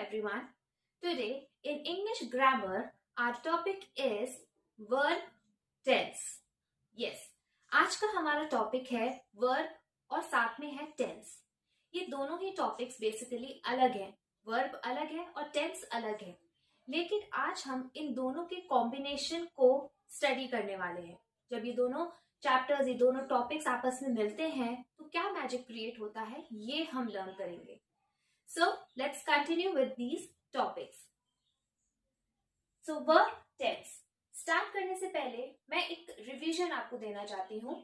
everyone. Today in English grammar our topic is verb tense. Yes, आज का हमारा topic है verb और साथ में है tense. ये दोनों ही टॉपिक्स बेसिकली अलग हैं. verb अलग है और tense अलग है. लेकिन आज हम इन दोनों के कॉम्बिनेशन को स्टडी करने वाले हैं. जब ये दोनों चैप्टर्स, ये दोनों टॉपिक्स आपस में मिलते हैं तो क्या मैजिक क्रिएट होता है, ये हम लर्न करेंगे. So let's continue with these topics. So verb tense. Start करने से पहले मैं एक रिवीजन आपको देना चाहती हूँ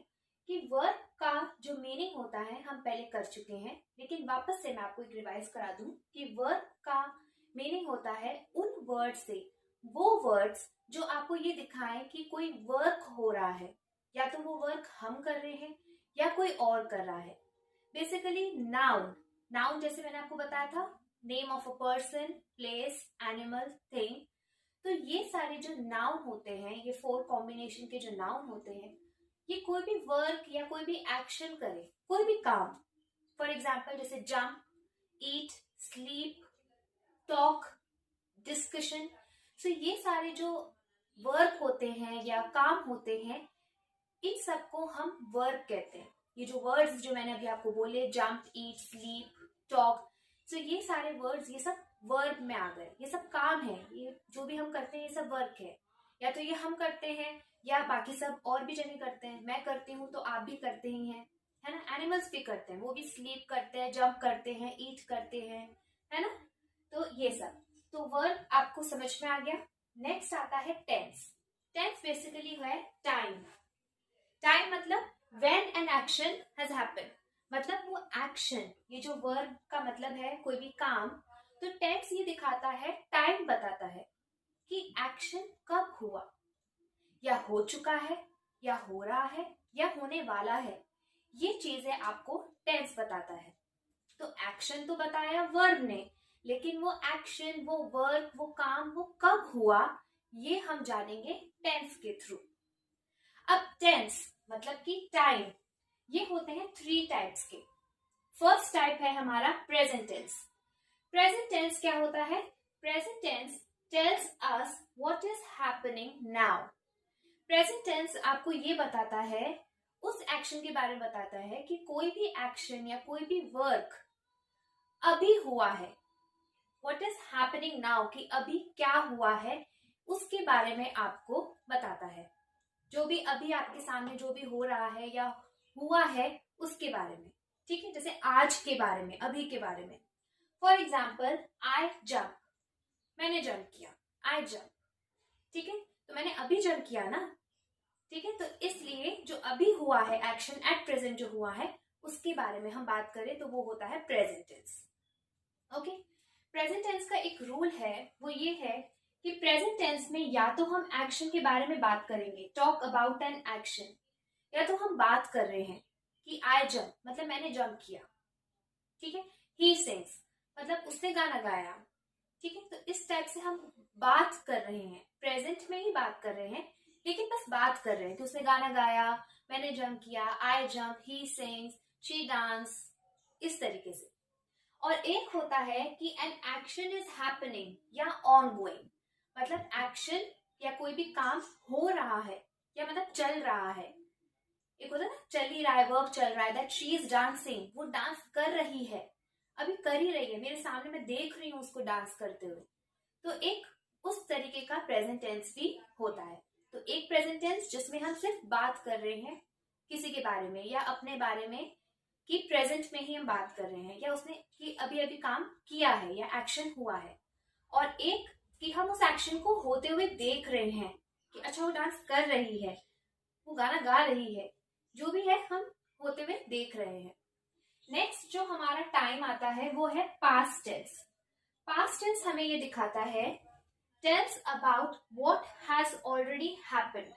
कि वर्ब का जो मीनिंग होता है हम पहले कर चुके हैं, लेकिन वापस से मैं आपको एक रिवाइज करा दूं कि वर्ब का मीनिंग होता है उन वर्ड से वो वर्ड्स जो आपको ये दिखाएं कि कोई वर्क हो रहा है, या तो वो वर्क हम कर रहे हैं या कोई और कर रहा है. बेसिकली नाउन जैसे मैंने आपको बताया था, name of a person, place, animal, thing. तो ये सारे जो नाउन होते हैं, ये 4 कॉम्बिनेशन के जो नाउन होते हैं, ये कोई भी वर्क या कोई भी एक्शन करे, कोई भी काम. फॉर एग्जाम्पल जैसे जंप, ईट, स्लीप, टॉक, डिस्कशन. सो ये सारे जो वर्क होते हैं या काम होते हैं, इन सबको हम वर्ब कहते हैं. ये जो वर्ड्स जो मैंने अभी आपको बोले, जंप, ईट, स्लीप, टॉक, सो ये सारे वर्ड्स, ये सब वर्ब में आ गए. ये सब काम है, ये जो भी हम करते हैं ये सब वर्क है. या तो ये हम करते हैं या बाकी सब और भी जने करते हैं. मैं करती हूँ तो आप भी करते ही हैं, है ना. एनिमल्स भी करते हैं, वो भी स्लीप करते हैं, जंप करते हैं, ईट करते हैं, है ना. तो ये सब तो वर्ब आपको समझ में आ गया. नेक्स्ट आता है टेंस. टेंस बेसिकली है टाइम. टाइम मतलब when an action has happened, मतलब वो एक्शन, ये जो वर्ब का मतलब है कोई भी काम. तो टेंस ये दिखाता है, टाइम बताता है कि एक्शन कब हुआ, या हो चुका है, या हो रहा है, या होने वाला है. ये चीजें आपको टेंस बताता है. तो एक्शन तो बताया वर्ब ने, लेकिन वो एक्शन, वो वर्ब, वो काम, वो कब हुआ, ये हम जानेंगे टेंस के थ्रू. अब टेंस मतलब कि टाइम, ये होते हैं 3 टाइप्स के. फर्स्ट टाइप है हमारा प्रेजेंट टेंस. प्रेजेंट टेंस क्या होता है? Present tense tells us what is happening now. Present tense आपको ये बताता है, उस एक्शन के बारे में बताता है कि कोई भी एक्शन या कोई भी वर्क अभी हुआ है. व्हाट इज हैपनिंग नाउ, कि अभी क्या हुआ है, उसके बारे में आपको बताता है. जो भी अभी आपके सामने जो भी हो रहा है या हुआ है उसके बारे में. ठीक है, जैसे आज के बारे में, अभी के बारे में. फॉर एग्जाम्पल आई जंप, मैंने जंप किया, आई जंप. ठीक है, तो मैंने अभी जंप किया ना. ठीक है, तो इसलिए जो अभी हुआ है एक्शन, एट प्रेजेंट जो हुआ है, उसके बारे में हम बात करें तो वो होता है present tense. Okay, present tense का एक रूल है, वो ये है कि प्रेजेंट टेंस में या तो हम एक्शन के बारे में बात करेंगे, टॉक अबाउट एन एक्शन, या तो हम बात कर रहे हैं कि आई जंप मतलब मैंने जंप किया. ठीक है, ही सिंग्स मतलब उसने गाना गाया. ठीक है, तो इस टाइप से हम बात कर रहे हैं, प्रेजेंट में ही बात कर रहे हैं, लेकिन बस बात कर रहे हैं कि उसने गाना गाया, मैंने जंप किया, I jump, he sings, she dance, इस तरीके से. और एक होता है कि एन एक्शन इज हैपनिंग या ऑन गोइंग, मतलब एक्शन या कोई भी काम हो रहा है या मतलब चल रहा है. एक होता है ना, चल ही रहा है, वर्क चल रहा है. दैट शी इज डांसिंग, वो डांस कर रही है, अभी कर ही रही है, मेरे सामने मैं देख रही हूँ उसको डांस करते हुए. तो एक उस तरीके का प्रेजेंट टेंस भी होता है. तो एक प्रेजेंट टेंस जिसमें हम सिर्फ बात कर रहे हैं किसी के बारे में या अपने बारे में, कि प्रेजेंट में ही हम बात कर रहे हैं, या उसने कि अभी अभी काम किया है या एक्शन हुआ है. और एक कि हम उस एक्शन को होते हुए देख रहे हैं कि अच्छा वो डांस कर रही है, वो गाना गा रही है, जो भी है हम होते हुए देख रहे हैं. नेक्स्ट जो हमारा टाइम आता है वो है पास्ट टेंस. पास्ट टेंस हमें ये दिखाता है, tells about what has already happened.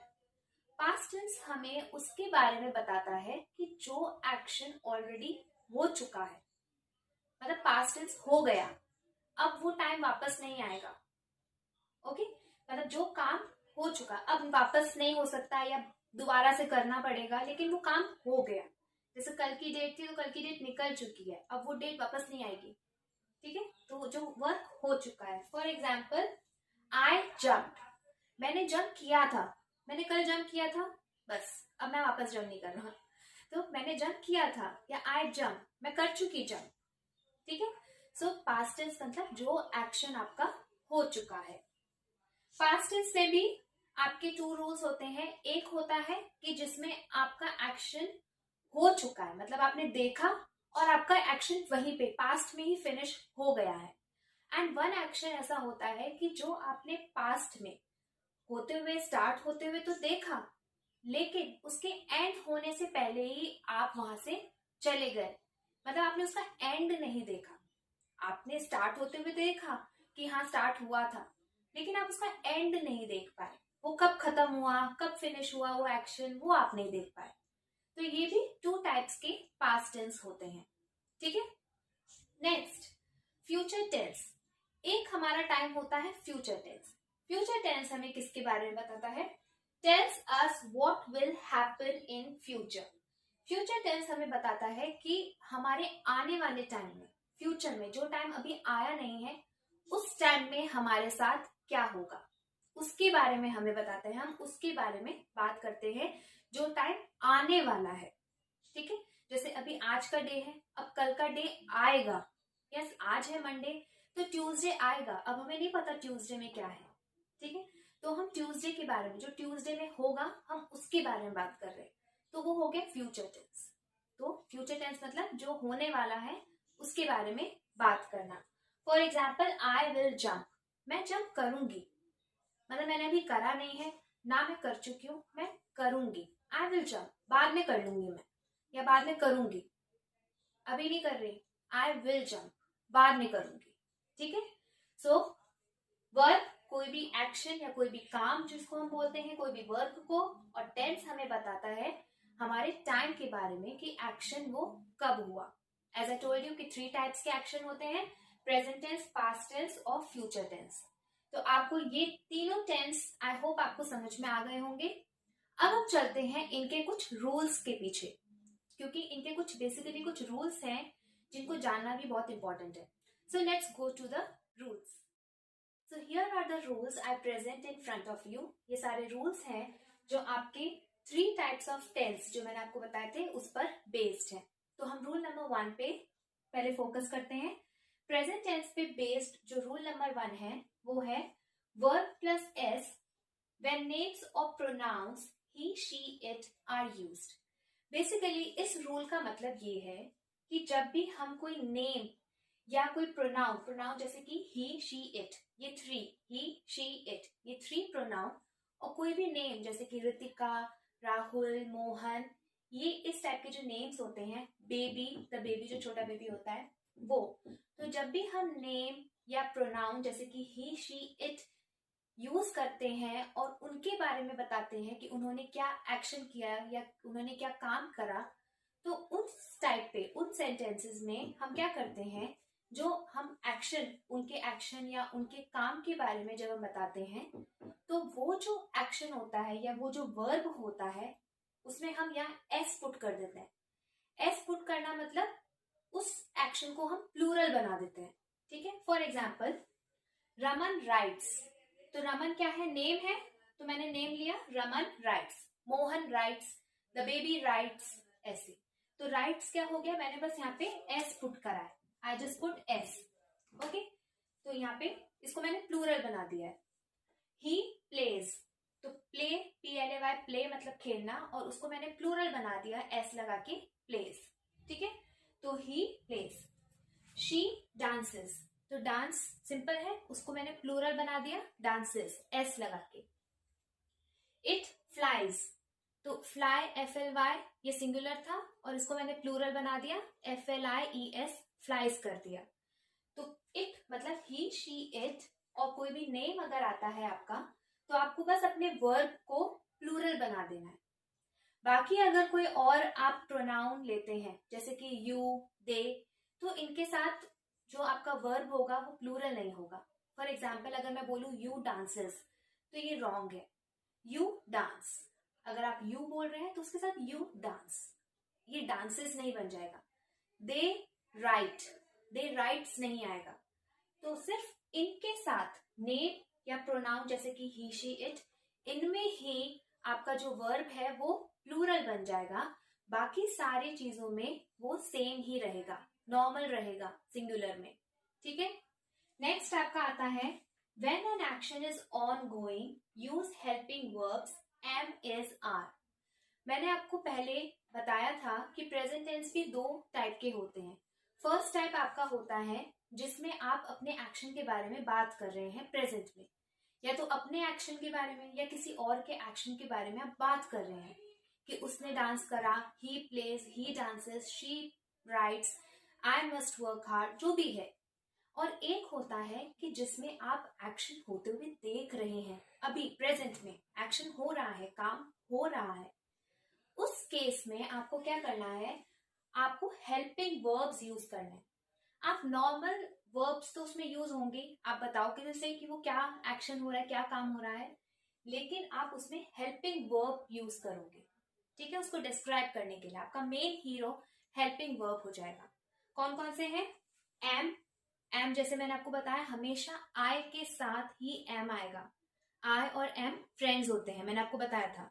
Past tense हमें उसके बारे में बताता है कि जो एक्शन ऑलरेडी हो चुका है, मतलब पास्ट टेंस हो गया, अब वो टाइम वापस नहीं आएगा. ओके, मतलब जो काम हो चुका अब वापस नहीं हो सकता या दोबारा से करना पड़ेगा, लेकिन वो काम हो गया. जैसे कल की डेट थी तो कल की डेट निकल चुकी है, अब वो डेट वापस नहीं आएगी. ठीक है, तो जो वर्क हो चुका है। फॉर एग्जाम्पल आई जम्प, मैंने जंप किया था, मैंने कल जंप किया था, बस अब मैं वापस जंप नहीं कर रहा, तो मैंने जंप किया था, या आई जंप, मैं कर चुकी जंप, ठीक है। सो पास्ट टेंस मतलब जो एक्शन आपका हो चुका है। पास्ट टेंस में भी आपके 2 रूल्स होते हैं। एक होता है कि जिसमें आपका एक्शन हो चुका है, मतलब आपने देखा और आपका एक्शन वहीं पे पास्ट में ही फिनिश हो गया है। एंड वन एक्शन ऐसा होता है कि जो आपने पास्ट में होते हुए, स्टार्ट होते हुए तो देखा, लेकिन उसके एंड होने से पहले ही आप वहां से चले गए, मतलब आपने उसका एंड नहीं देखा। आपने स्टार्ट होते हुए देखा कि हाँ स्टार्ट हुआ था, लेकिन आप उसका एंड नहीं देख पाए, वो कब खत्म हुआ, कब फिनिश हुआ वो एक्शन, वो आप नहीं देख पाए। तो ये भी 2 टाइप्स के पास्ट टेंस होते हैं, ठीक है। Next, future tense. एक हमारा टाइम होता है फ्यूचर टेंस। फ्यूचर टेंस हमें किसके बारे में बताता है? Tells us what will happen in future. Future tense हमें बताता है कि हमारे आने वाले टाइम में, फ्यूचर में, जो टाइम अभी आया नहीं है, उस टाइम में हमारे साथ क्या होगा, उसके बारे में हमें बताते हैं। हम उसके बारे में बात करते हैं जो टाइम आने वाला है, ठीक है। जैसे अभी आज का डे है, अब कल का डे आएगा। यस, आज है मंडे, तो ट्यूसडे आएगा, अब हमें नहीं पता ट्यूसडे में क्या है, ठीक है। तो हम ट्यूसडे के बारे में, जो ट्यूसडे में होगा, हम उसके बारे में बात कर रहे हैं, तो वो हो गया फ्यूचर टेंस। तो फ्यूचर टेंस मतलब जो होने वाला है उसके बारे में बात करना। For example I will jump, मैं जंप करूंगी, मतलब मैंने अभी करा नहीं है ना, मैं कर चुकी हूँ, मैं करूंगी। आई विल जम्प, बाद में कर लूंगी मैं, या बाद में करूंगी, अभी नहीं कर रही। आई विल जम्प, बाद में करूंगी, ठीक है। सो वर्ब, कोई भी एक्शन या कोई भी काम जिसको हम बोलते हैं, कोई भी वर्ब को, और टेंस हमें बताता है हमारे टाइम के बारे में कि एक्शन वो कब हुआ। एज आई टोल्ड यू कि 3 टाइप्स के एक्शन होते हैं, प्रेजेंट टेंस, पास्ट टेंस और फ्यूचर टेंस। तो आपको ये तीनों टेंस आई होप आपको समझ में आ गए होंगे। अब हम चलते हैं इनके कुछ रूल्स के पीछे, क्योंकि इनके कुछ बेसिकली कुछ रूल्स हैं जिनको जानना भी बहुत इंपॉर्टेंट है। So let's go to the rules. So here are the rules I present in front of you. ये सारे रूल्स हैं जो आपके 3 टाइप्स ऑफ टेंस जो मैंने आपको बताए थे उस पर बेस्ड है। तो हम रूल नंबर 1 पे पहले फोकस करते हैं। प्रेजेंट टेंस पे बेस्ड जो रूल नंबर 1 है वो है verb plus s when names और pronouns he, she, it are used. Basically इस रूल का मतलब ये है कि जब भी हम कोई नेम या कोई प्रोनाउन, प्रोनाउन जैसे कि ही, शी, इट, ये 3, ही, शी, इट, ये 3 प्रोनाउन, और कोई भी नेम जैसे कि रितिका, राहुल, मोहन, ये इस टाइप के जो नेम्स होते हैं, बेबी, द बेबी जो छोटा बेबी होता है वो, तो जब भी हम नेम या प्रोनाउन जैसे कि ही, शी, इट यूज करते हैं और उनके बारे में बताते हैं कि उन्होंने क्या एक्शन किया या उन्होंने क्या काम करा, तो उस टाइप पे, उन सेंटेंसेस में हम क्या करते हैं, जो हम एक्शन, उनके एक्शन या उनके काम के बारे में जब हम बताते हैं, तो वो जो एक्शन होता है या वो जो वर्ब होता है उसमें हम यहाँ एस पुट कर देते हैं। एस पुट करना मतलब उस एक्शन को हम प्लूरल बना देते हैं, ठीक है। फॉर एग्जाम्पल रमन राइट्स, तो रमन क्या है, नेम है, तो मैंने नेम लिया, Raman rights, Mohan rights, the baby rights, ऐसे। तो राइट्स क्या हो गया, मैंने बस यहाँ पे एस पुट करा है, I just put S, okay. तो यहाँ पे इसको मैंने प्लूरल बना दिया है। ही प्लेज, तो प्ले, PLAY, प्ले मतलब खेलना, और उसको मैंने प्लूरल बना दिया एस लगा के, प्लेज, ठीक है। तो ही प्लेज। शी डांसेस, तो डांस सिंपल है, उसको मैंने प्लूरल बना दिया, डांसेस, एस लगा के। इट फ्लाइज, तो फ्लाई, FLY, ये सिंगुलर था और इसको मैंने प्लूरल बना दिया, FLIES, फ्लाइज कर दिया। तो इट मतलब ही, शी, इट, और कोई भी नेम अगर आता है आपका, तो आपको बस अपने वर्ब को प्लूरल बना देना है। बाकी अगर कोई और आप प्रोनाउन लेते हैं जैसे कि यू, दे, तो इनके साथ जो आपका वर्ब होगा वो प्लूरल नहीं होगा। फॉर एग्जाम्पल अगर मैं बोलूं यू डांसेस, तो ये रॉन्ग है, यू डांस। अगर आप यू बोल रहे हैं तो उसके साथ यू डांस, ये डांसेस नहीं बन जाएगा। दे राइट, दे राइट्स नहीं आएगा। तो सिर्फ इनके साथ नेम या प्रोनाउन जैसे कि ही शी इट, इनमें ही आपका जो वर्ब है वो प्लूरल बन जाएगा। बाकी सारी चीजों में वो सेम ही रहेगा, नॉर्मल रहेगा सिंगुलर में। ठीक है। नेक्स्ट आपका आता है when an action is on going use helping verbs am is are. मैंने आपको पहले बताया था कि प्रेजेंट टेंस भी दो टाइप के होते हैं। फर्स्ट टाइप आपका होता है जिसमें आप अपने एक्शन के बारे में बात कर रहे हैं प्रेजेंट में, या तो अपने एक्शन के बारे में या किसी और के एक्शन के बारे में आप बात कर रहे हैं कि उसने डांस करा, he plays, he dances, she writes, I must work hard, जो भी है। और एक होता है कि जिसमें आप एक्शन होते हुए देख रहे हैं, अभी प्रेजेंट में एक्शन हो रहा है, काम हो रहा है। उस केस में आपको क्या करना है, आपको हेल्पिंग वर्ब्स यूज करने हैं। आप नॉर्मल वर्ब्स तो उसमें यूज होंगे, आप बताओगे जैसे कि वो क्या एक्शन हो रहा है, क्या काम हो रहा है, लेकिन आप उसमें हेल्पिंग वर्ब यूज करोगे। ठीक है, उसको डिस्क्राइब करने के लिए आपका मेन हीरो हेल्पिंग वर्ब हो जाएगा। कौन कौन से हैं? एम, एम जैसे मैंने आपको बताया हमेशा आई के साथ ही एम आएगा। आई और एम फ्रेंड्स होते हैं, मैंने आपको बताया था।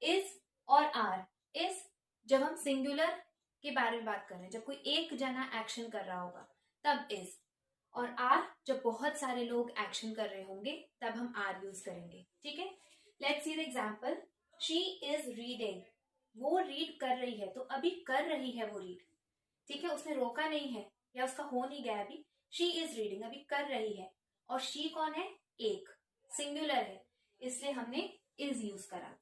इज और आर, इज जब हम सिंगुलर के बारे में बात कर रहे हैं, जब कोई एक जना एक्शन कर रहा होगा तब इज, और आर जब बहुत सारे लोग एक्शन कर रहे होंगे तब हम आर यूज करेंगे। ठीक है, let's see the example. She is reading, वो रीड कर रही है, तो अभी कर रही है वो रीड। ठीक है, उसने रोका नहीं है या उसका हो नहीं गया अभी। शी इज रीडिंग, अभी कर रही है। और शी कौन है? एक, सिंगुलर है, इसलिए हमने इज यूज करा।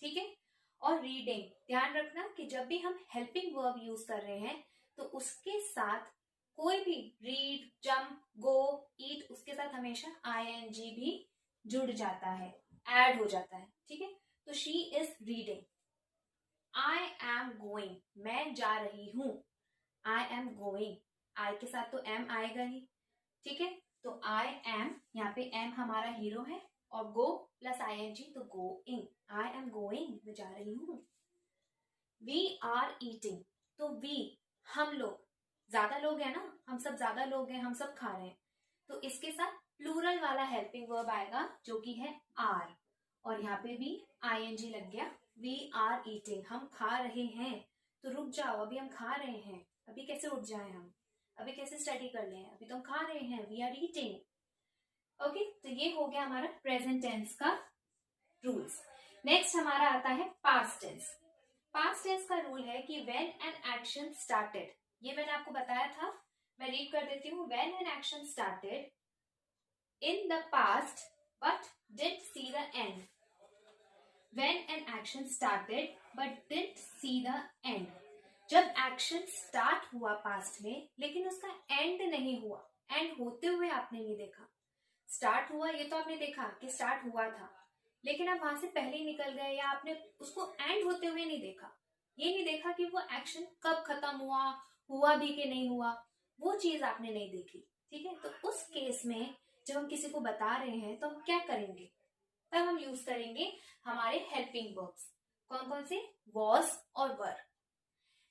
ठीक है, और रीडिंग, ध्यान रखना कि जब भी हम हेल्पिंग वर्ब यूज कर रहे हैं तो उसके साथ कोई भी रीड, जंप, गो, ईट, उसके साथ हमेशा आईएनजी भी जुड़ जाता है, ऐड हो जाता है। ठीक है, तो she is reading. I am going, मैं जा रही हूं। आई एम गोइंग, आई के साथ तो एम आएगा ही। ठीक है, तो आई एम, यहाँ पे एम हमारा हीरो है, और गो प्लस आईएनजी तो गोइंग, आई एम गोइंग, मैं जा रही हूं। वी आर ईटिंग, तो वी हम लोग, ज्यादा लोग हैं ना, हम सब ज्यादा लोग हैं, हम सब खा रहे हैं, तो इसके साथ प्लूरल वाला हेल्पिंग वर्ब आएगा जो कि है आर, और यहाँ पे भी आईएनजी लग गया। वी आर ईटिंग, हम खा रहे हैं। तो रुक जाओ, अभी हम खा रहे हैं, अभी कैसे रुक जाए हम, अभी कैसे स्टडी कर लें, अभी तो हम खा रहे हैं, वी आर ईटिंग। ओके, तो ये हो गया हमारा प्रेजेंट टेंस का रूल्स। नेक्स्ट हमारा आता है पास्ट टेंस। पास्ट टेंस का रूल है कि व्हेन एन एक्शन स्टार्टेड, ये मैंने आपको बताया था, मैं रीड कर देती हूँ। When an action started in the past but didn't see the and. When an action started but didn't see the and, जब एक्शन स्टार्ट हुआ पास्ट में लेकिन उसका एंड नहीं हुआ, एंड होते हुए आपने नहीं देखा। स्टार्ट हुआ ये तो आपने देखा कि स्टार्ट हुआ था, लेकिन आप वहां से पहले ही निकल गए, या आपने उसको एंड होते हुए नहीं देखा। ये नहीं देखा कि वो एक्शन कब खत्म हुआ, हुआ भी कि नहीं हुआ, वो चीज आपने नहीं देखी। ठीक है, तो उस केस में जब हम किसी को बता रहे हैं तो हम क्या करेंगे, तब हम यूज करेंगे हमारे हेल्पिंग वर्ब्स। कौन कौन से? वॉज और वर।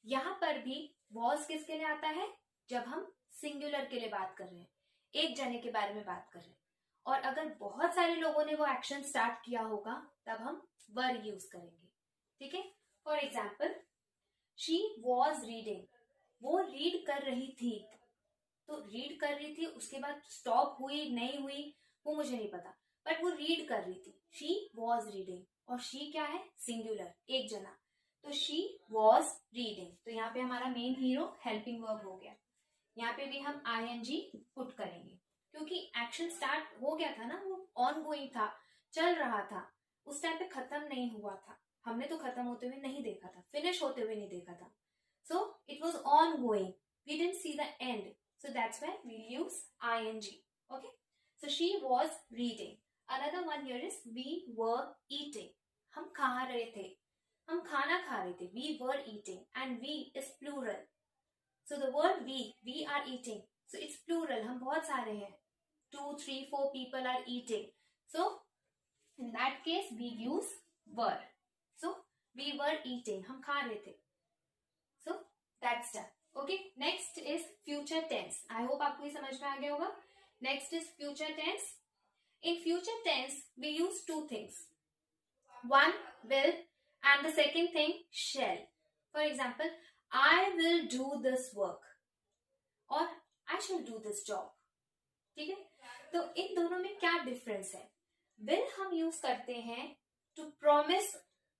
यहां पर भी वॉज किसके लिए आता है? जब हम सिंगुलर के लिए बात कर रहे हैं, एक जने के बारे में बात कर रहे हैं, और अगर बहुत सारे लोगों ने वो एक्शन स्टार्ट किया होगा तब हम वर यूज करेंगे। ठीक है, for example she was reading, वो रीड कर रही थी। तो रीड कर रही थी, उसके बाद स्टॉप हुई नहीं हुई वो मुझे नहीं पता, बट वो रीड कर रही थी। शी वॉज रीडिंग, और शी क्या है? सिंगुलर, एक जना, तो शी वॉज रीडिंग। तो यहाँ पे हमारा मेन हीरो हेल्पिंग वर्ब हो गया। यहाँ पे भी हम आईएनजी पुट करेंगे क्योंकि एक्शन स्टार्ट हो गया था ना, वो ऑन गोइंग था, चल रहा था, उस टाइम पे खत्म नहीं हुआ था, हमने तो खत्म होते हुए नहीं देखा था, फिनिश होते हुए नहीं देखा था। So it was on going, we didn't see the end, so that's why we use ing. Okay, so she was reading. Another one here is we were eating, हम खा रहे थे, हम खाना खा रहे थे, we were eating, and we is plural, so the word we are eating, so it's plural, हम बहुत सारे हैं, 2 3 4 people are eating, so in that case we use were. So we were eating, हम खा रहे थे, so that's done. Okay, next is future tense. I hope आपको ये समझ में आ गया होगा. Next is future tense. In future tense we use two things. One, will, and the second thing, shall. For example, I will do this work और I shall do this job. ठीक है, तो इन दोनों में क्या डिफरेंस है? will हम use करते हैं to promise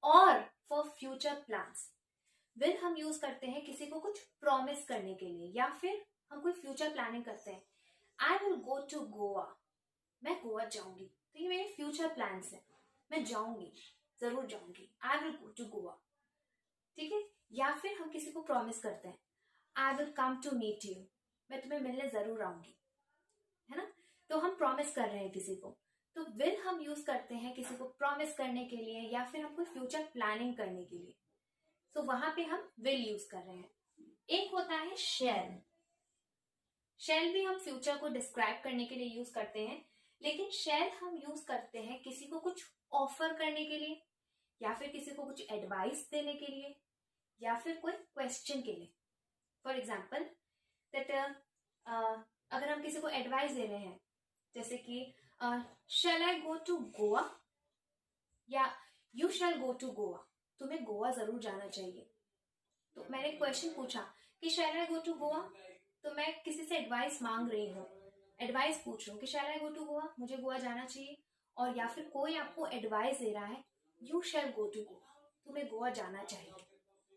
और for future plans. will हम यूज करते हैं किसी को कुछ प्रॉमिस करने के लिए, या फिर हम कोई फ्यूचर प्लानिंग करते हैं. I will go to Goa. मैं गोवा जाऊंगी, तो ये मेरे फ्यूचर प्लान्स हैं. मैं जाऊंगी, जरूर जाऊंगी. I will go to Goa. ठीक है, या फिर हम किसी को प्रॉमिस करते हैं, I will come to meet you. मैं तुम्हें मिलने जरूर आऊंगी, है ना. तो हम प्रॉमिस कर रहे हैं किसी को, तो विल हम यूज करते हैं किसी को प्रॉमिस करने के लिए या फिर हम कोई फ्यूचर प्लानिंग करने के लिए. तो वहां पे हम विल यूज कर रहे हैं. एक होता है शैल. शैल भी हम फ्यूचर को डिस्क्राइब करने के लिए यूज करते हैं, लेकिन शैल हम यूज करते हैं किसी को कुछ ऑफर करने के लिए, या फिर किसी को कुछ एडवाइस देने के लिए, या फिर कोई क्वेश्चन के लिए. फॉर एग्जाम्पल दैट अगर हम किसी को एडवाइस दे रहे हैं, जैसे कि शैल आई गो टू गोवा या you shall go to Goa. तुम्हें गोवा जरूर जाना चाहिए. तो मैंने क्वेश्चन पूछा कि शैल आई गो टू गोवा, तो मैं किसी से एडवाइस मांग रही हूँ, एडवाइस पूछ रही हूँ कि शैल आई गो टू गोवा, मुझे गोवा जाना चाहिए. और या फिर कोई आपको एडवाइस दे रहा है, you shall go to Goa, तुम्हें गोवा जाना चाहिए.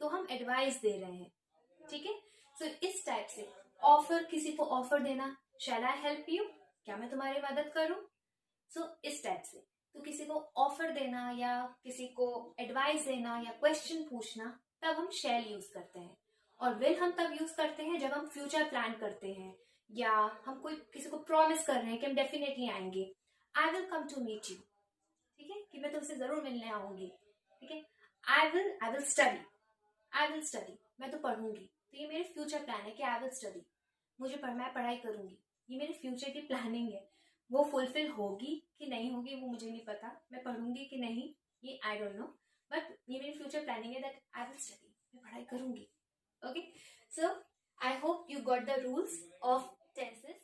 तो हम एडवाइस दे रहे हैं. ठीक है, सो इस टाइप से ऑफर, किसी को ऑफर देना, शैल आई हेल्प यू, क्या मैं तुम्हारी मदद करूं. सो इस टाइप से तो किसी को ऑफर देना या किसी को एडवाइस देना या क्वेश्चन पूछना, तब हम शैल यूज करते हैं. और विल हम तब यूज करते हैं जब हम फ्यूचर प्लान करते हैं, या हम कोई किसी को प्रॉमिस कर रहे हैं कि हम डेफिनेटली आएंगे. I will come to meet you. ठीक है, कि मैं तुमसे जरूर मिलने आऊंगी. ठीक है, I will study. I will study, मैं तो पढ़ूंगी. तो ये मेरे फ्यूचर प्लान है कि आई विल स्टडी, मुझे मैं पढ़ाई करूंगी. ये मेरे फ्यूचर की प्लानिंग है. वो फुलफिल होगी कि नहीं होगी वो मुझे नहीं पता, मैं पढ़ूंगी कि नहीं ये आई डोंट नो, बट ये मेरी फ्यूचर प्लानिंग है दैट आई विल स्टडी, मैं पढ़ाई करूंगी. Okay, so I hope you got the rules of tenses.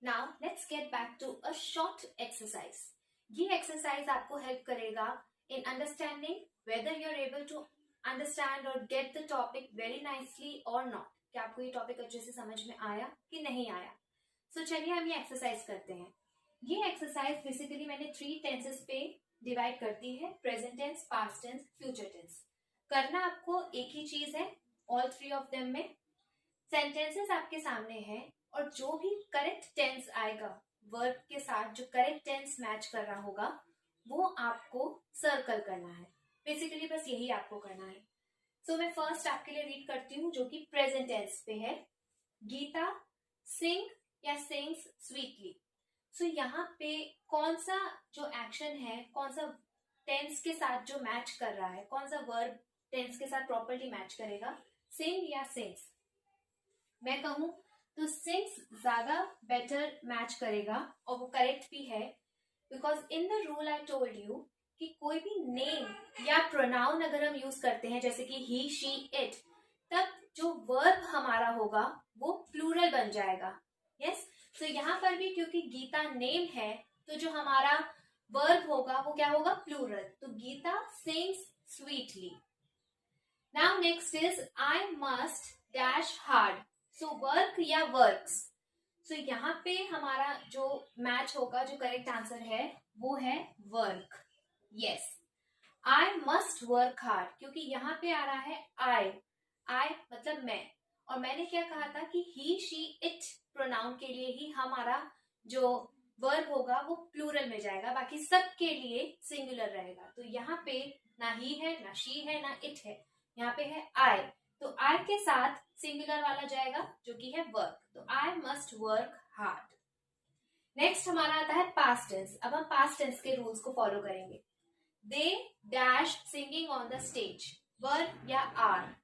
Now let's get back to a short exercise. ये exercise आपको help करेगा in understanding whether you're able to understand or get the topic very nicely or not. क्या आपको ये topic अच्छे से समझ में आया कि नहीं आया. So चलिए हम ये exercise करते हैं. ये exercise basically मैंने 3 tenses पे divide कर दी है, present tense, past tense, future tense. करना आपको एक ही चीज है all 3 of them में. Sentences आपके सामने हैं और जो भी करेक्ट टेंस आएगा वर्ब के साथ, जो करेक्ट टेंस मैच कर रहा होगा, वो आपको सर्कल करना है. बेसिकली बस यही आपको करना है. सो मैं फर्स्ट आपके लिए रीड करती हूँ जो कि प्रेजेंट टेंस पे है. गीता सिंग या सिंग्स स्वीटली. सो यहाँ पे कौन सा जो एक्शन है, कौन सा टेंस के साथ जो मैच कर रहा है, कौन सा वर्ब टेंस के साथ प्रॉपर्ली मैच करेगा, सिंग या सिंग्स. मैं कहूँ तो सिंग्स ज्यादा बेटर मैच करेगा और वो करेक्ट भी है, because in the rule I told you कि कोई भी नेम या प्रोनाउन अगर हम यूज करते हैं, जैसे कि ही शी इट, तब जो वर्ब हमारा होगा वो प्लूरल बन जाएगा. यस, तो यहाँ पर भी क्योंकि गीता नेम है, तो जो हमारा वर्ब होगा वो क्या होगा, प्लूरल. तो Geeta sings sweetly. Now next is I must dash hard. So work या वर्क्स. सो यहाँ पे हमारा जो मैच होगा, जो करेक्ट आंसर है वो है work. Yes, I must work hard, क्योंकि यहाँ पे आ रहा है आई. आई मतलब मैं, और मैंने क्या कहा था कि ही शी इट प्रोनाउन के लिए ही हमारा जो वर्ब होगा वो प्लूरल में जाएगा, बाकी सब के लिए सिंगुलर रहेगा. तो यहाँ पे ना ही है, ना शी है, ना इट है, यहाँ पे है आई. तो आई के साथ सिंगुलर वाला जाएगा जो कि है वर्क. तो I must work hard. Next हमारा आता है पास्ट टेंस. अब हम पास्ट टेंस के रूल्स को फॉलो करेंगे. They dash singing on the stage, verb या आर.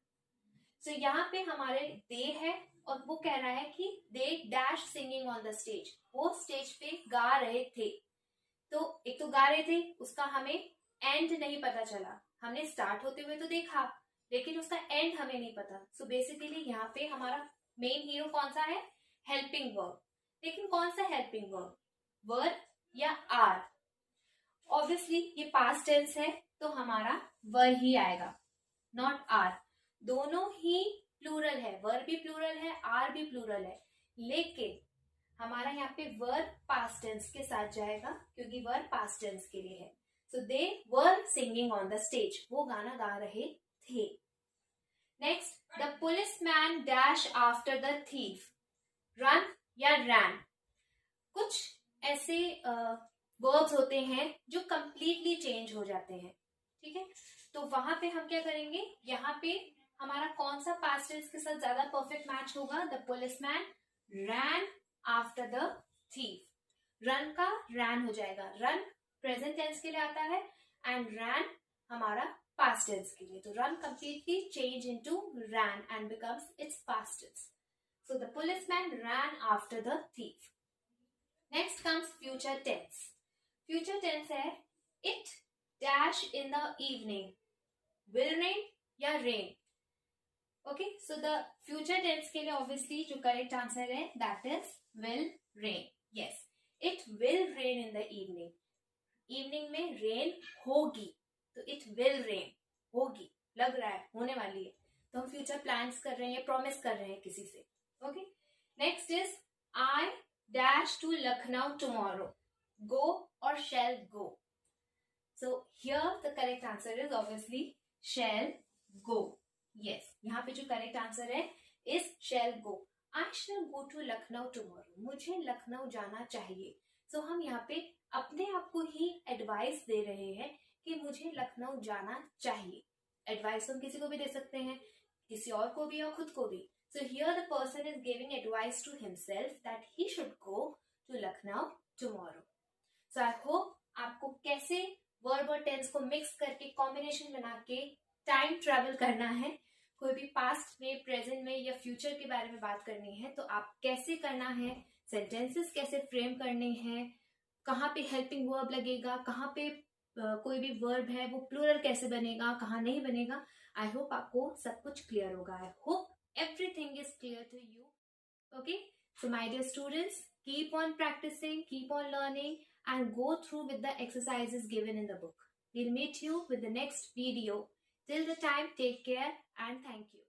सो यहाँ पे हमारे दे है और वो कह रहा है कि they dash singing on the stage, वो स्टेज पे गा रहे थे. तो एक तो गा रहे थे, उसका हमें एंड नहीं पता चला, हमने स्टार्ट होते हुए तो देखा लेकिन उसका एंड हमें नहीं पता। सो बेसिकली यहाँ पे हमारा मेन हीरो कौन सा है? Helping verb. लेकिन कौन सा हेल्पिंग वर्ब? वर या आर? ऑब्वियसली ये पास्ट टेंस है तो हमारा वर ही आएगा, नॉट आर। दोनों ही प्लूरल है, वर भी प्लूरल है, आर भी प्लूरल है, लेकिन हमारा यहाँ पे वर पास्ट टेंस के साथ जाएगा क्योंकि वर पास्ट टेंस के लिए है। So they were singing on the stage, वो गाना गा रहे थे। Next, the policeman dash after the thief, run या रैन। कुछ ऐसे वर्ब्स होते हैं जो कंप्लीटली चेंज हो जाते हैं, ठीक है। तो वहां पे हम क्या करेंगे, यहाँ पे हमारा कौन सा पास्ट टेंस के साथ ज्यादा परफेक्ट मैच होगा? The policeman rain after the thief. Run का रैन हो जाएगा, रन प्रेजेंट टेंस के लिए आता है एंड रैन हमारा पास्ट टेंस के लिए। तो run completely change into ran and becomes its past tense. So the policeman ran after the thief. Next comes future tense. Future tense है it dash in the evening, will rain या rain. Okay, so the future tense के लिए obviously जो correct answer है that is will rain. Yes, it will rain in the evening. Evening में rain होगी, तो it will rain होगी, लग रहा है होने वाली है, तो हम फ्यूचर प्लान्स कर रहे हैं, प्रॉमिस कर रहे हैं किसी से। Okay, next is I dash to Lucknow tomorrow, go और shall go. So here the correct answer is obviously shall go. Yes, यहाँ पे जो करेक्ट आंसर है is shall go. I shall go to Lucknow tomorrow, मुझे लखनऊ जाना चाहिए। सो हम यहाँ पे अपने आप को ही एडवाइस दे रहे हैं कि मुझे लखनऊ जाना चाहिए। एडवाइस हम किसी को भी दे सकते हैं, किसी और को भी और खुद को भी। So here the person is giving advice to himself that he should go to Lucknow tomorrow. So I hope आपको कैसे वर्ब और टेंस को मिक्स करके कॉम्बिनेशन बना के टाइम ट्रेवल करना है, कोई भी पास्ट में, प्रेजेंट में या फ्यूचर के बारे में बात करनी है तो आप कैसे करना है, सेंटेंसेस कैसे फ्रेम करने हैं, कहाँ पे हेल्पिंग वर्ब लगेगा, कहाँ पे कोई भी वर्ब है वो प्लूरल कैसे बनेगा, कहाँ नहीं बनेगा। आई होप आपको सब कुछ क्लियर होगा। I hope everything is clear to you. Okay, so my dear students, keep on practising, keep on learning and go through with the exercises given in the book. We'll meet you with the next video. Till the time, take care and thank you.